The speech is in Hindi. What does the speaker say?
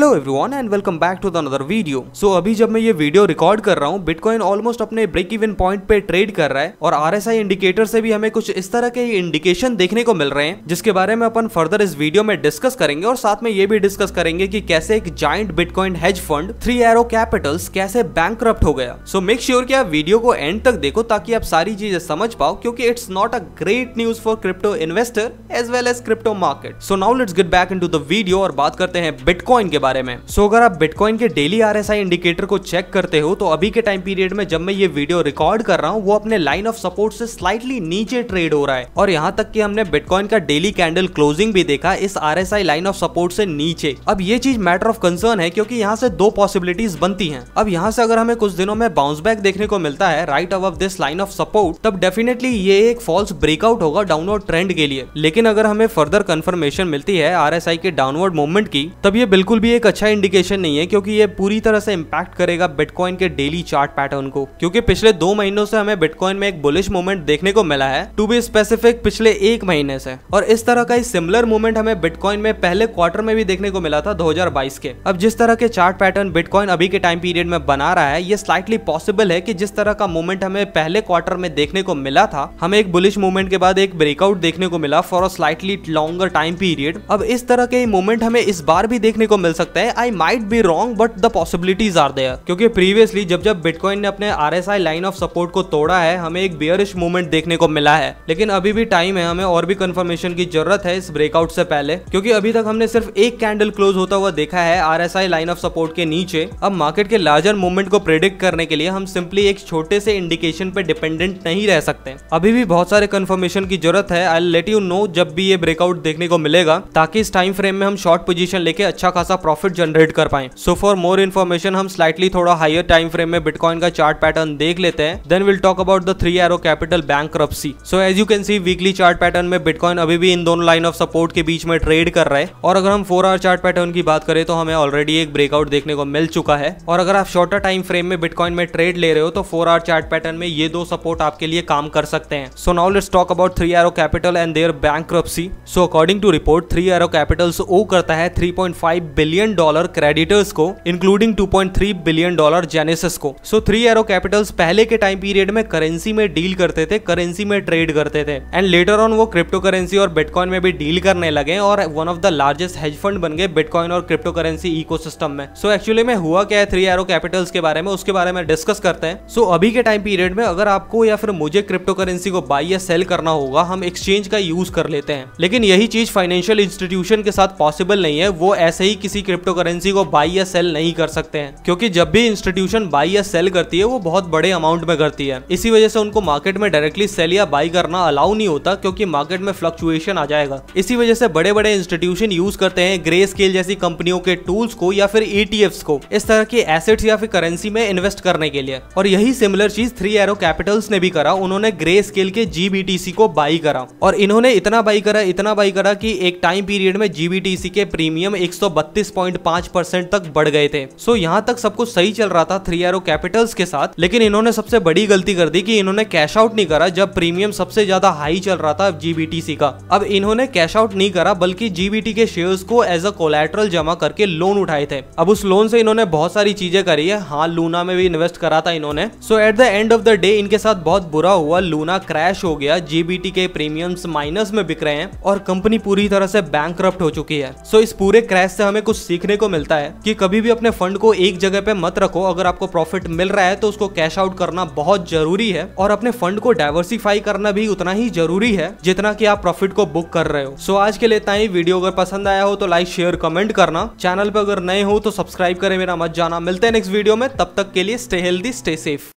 Hello everyone and welcome back to the another video. So अभी जब मैं ये वीडियो रिकॉर्ड कर रहा हूँ, बिटकॉइन ऑलमोस्ट अपने ब्रेक इवन पॉइंट पे ट्रेड कर रहा है और आरएसआई इंडिकेटर से भी हमें कुछ इस तरह के इंडिकेशन देखने को मिल रहे हैं, जिसके बारे में अपन फर्दर इस वीडियो में डिस्कस करेंगे और साथ में ये भी डिस्कस करेंगे कि कैसे एक giant bitcoin hedge fund 3 arrow Capitals कैसे बैंकरप्ट हो गया। सो मेक श्योर कि आप वीडियो को एंड तक देखो ताकि आप सारी चीजें समझ पाओ, क्योंकि it's not a great news for crypto investor as well as crypto market. So now let's get back into the video और बात करते हैं बिटकॉइन के बारे में। सो अगर आप बिटकॉइन के डेली आरएसआई इंडिकेटर को चेक करते हो तो अभी के टाइम पीरियड में जब मैं ये वीडियो रिकॉर्ड कर रहा हूँ वो अपने लाइन ऑफ सपोर्ट से स्लाइटली नीचे ट्रेड हो रहा है और यहाँ तक कि हमने बिटकॉइन का डेली कैंडल क्लोजिंग भी देखा इस आरएसआई लाइन ऑफ सपोर्ट से नीचे। अब ये चीज मैटर ऑफ कंसर्न है क्योंकि यहाँ से दो पॉसिबिलिटीज बनती हैं। अब यहाँ से अगर हमें कुछ दिनों में बाउंस बैक देखने को मिलता है right above this line of support, तब डेफिनेटली ये एक फॉल्स ब्रेकआउट होगा डाउनवर्ड ट्रेंड के लिए। लेकिन अगर हमें फर्दर कंफर्मेशन मिलती है आरएसआई के डाउनवर्ड मूवमेंट की, तब ये बिल्कुल भी एक अच्छा इंडिकेशन नहीं है क्योंकि ये पूरी तरह से इंपैक्ट करेगा बिटकॉइन के डेली चार्ट पैटर्न को। क्योंकि पिछले 2 महीनों से हमें बिटकॉइन में एक बुलिश मूवमेंट देखने को मिला है, टू बी स्पेसिफिक पिछले 1 महीने से, और इस तरह का सिमिलर मूवमेंट हमें बिटकॉइन में पहले क्वार्टर में भी देखने को मिला था 2022 के। अब जिस तरह के चार्ट पैटर्न बिटकॉइन अभी के टाइम पीरियड में बना रहा है, ये स्लाइटली पॉसिबल है कि जिस तरह का मूवमेंट हमें पहले क्वार्टर में देखने को मिला था, हमें एक बुलिश मूवमेंट के बाद एक ब्रेकआउट देखने को मिला for a slightly longer time period. अब इस तरह के मूवमेंट हमें इस बार भी देखने को मिल सकता है। I might be wrong but the possibilities are there, क्योंकि प्रीवियसली जब बिटकॉइन ने अपने आरएसआई लाइन ऑफ सपोर्ट को तोड़ा है हमें एक बेयरिश मूवमेंट देखने को मिला है। लेकिन अभी भी टाइम है, हमें और भी कंफर्मेशन की जरूरत है इस ब्रेकआउट से पहले, क्योंकि अभी तक हमने सिर्फ एक कैंडल क्लोज होता हुआ देखा है आरएसआई लाइन ऑफ सपोर्ट के नीचे। अब मार्केट के लार्जर मूवमेंट को प्रेडिक्ट करने के लिए हम सिंपली एक छोटे से इंडिकेशन पे डिपेंडेंट नहीं रह सकते। अभी भी बहुत सारे कंफर्मेशन की जरूरत है। I will let you know जब भी ये ब्रेकआउट देखने को मिलेगा, ताकि इस टाइम फ्रेम में हम शॉर्ट पोजीशन लेके अच्छा खासा प्रॉफिट जनरेट कर पाए। सो फॉर मोर इन्फॉर्मेशन हम स्लाइटली थोड़ा हायर टाइम फ्रेम में बिटकॉइन का चार्ट पैटर्न देख लेते हैं, then will talk about the 3 arrow capital bankruptcy. So as you can see weekly chart pattern में बिटकॉइन अभी भी इन दोनों लाइन ऑफ सपोर्ट के बीच में ट्रेड कर रहा है, और अगर हम 4 आवर चार्ट पैटर्न की बात करें तो हमें ऑलरेडी एक ब्रेकआउट देखने को मिल चुका है। और अगर आप शॉर्टर टाइम फ्रेम में बिटकॉइन में ट्रेड ले रहे हो तो 4 आवर चार्ट पैटर्न में ये 2 सपोर्ट आपके लिए काम कर सकते हैं। So now let's talk about 3 arrow capital and their bankruptcy. So according to report 3 arrow capitals owe करता है $3.5 बिलियन क्रेडिटर्स को, इंक्लूडिंग $2.3 बिलियन जेनेसिस को। सो 3 एरो कैपिटल्स पहले के टाइम पीरियड में करेंसी में डील करते थे, करेंसी में ट्रेड करते थे, एंड लेटर ऑन वो क्रिप्टो करेंसी और बिटकॉइन में भी डील करने लगे और one of the largest hedge fund बन गए बिटकॉइन और क्रिप्टो करेंसी इकोसिस्टम में। सो एक्चुअली में हुआ क्या है 3 एरो कैपिटल्स के बारे में, उसके बारे में डिस्कस करते हैं। सो अभी के टाइम पीरियड में अगर आपको या फिर मुझे क्रिप्टो करेंसी को बाई या सेल करना होगा, हम एक्सचेंज का यूज कर लेते हैं। लेकिन यही चीज फाइनेंशियल इंस्टीट्यूशन के साथ पॉसिबल नहीं है। वो ऐसे ही किसी क्रिप्टो करेंसी को बाई या सेल नहीं कर सकते हैं, क्योंकि जब भी इंस्टीट्यूशन बाई या सेल करती है वो बहुत बड़े अमाउंट में करती है। इसी वजह से उनको मार्केट में डायरेक्टली सेल या बाई करना अलाउ नहीं होता, क्योंकि मार्केट में फ्लक्चुएशन आ जाएगा। इसी वजह से बड़े बड़े इंस्टीट्यूशन यूज करते हैं ग्रे स्केल जैसी कंपनियों के टूल्स को या फिर ETFs को इस तरह के एसेट्स या फिर करेंसी में इन्वेस्ट करने के लिए। और यही सिमिलर चीज 3 एरो कैपिटल्स ने भी करा। उन्होंने ग्रे स्केल के GBTC को बाई करा, और इन्होंने इतना बाई करा कि एक टाइम पीरियड में GBTC के प्रीमियम 132.5% तक बढ़ गए थे। सो यहाँ तक सब कुछ सही चल रहा था 3 एरो कैपिटल्स के साथ, लेकिन इन्होंने सबसे बड़ी गलती कर दी कि इन्होंने कैश आउट नहीं करा जब प्रीमियम सबसे ज्यादा हाई चल रहा था GBTC का। अब इन्होंने कैश आउट नहीं करा बल्कि GBT के शेयर्स को एज अ कोलैटरल जमा करके लोन उठाए थे। अब उस लोन से इन्होंने बहुत सारी चीजें करी है। हाँ, लूना में भी इन्वेस्ट करा था इन्होंने। So at the end of the day इनके साथ बहुत बुरा हुआ, लूना क्रैश हो गया, GBT के प्रीमियम्स माइनस में बिक रहे हैं और कंपनी पूरी तरह से बैंकरप्ट हो चुकी है। सो इस पूरे क्रैश से हमें कुछ सीखने को मिलता है कि कभी भी अपने फंड को एक जगह पे मत रखो। अगर आपको प्रॉफिट मिल रहा है तो उसको कैश आउट करना बहुत जरूरी है, और अपने फंड को डाइवर्सिफाई करना भी उतना ही जरूरी है जितना कि आप प्रॉफिट को बुक कर रहे हो। सो आज के लिए इतना ही। वीडियो अगर पसंद आया हो तो लाइक शेयर कमेंट करना। चैनल पे अगर नए हो तो सब्सक्राइब करें, मेरा मत जाना। मिलते हैं नेक्स्ट वीडियो में, तब तक के लिए स्टे हेल्दी स्टे सेफ।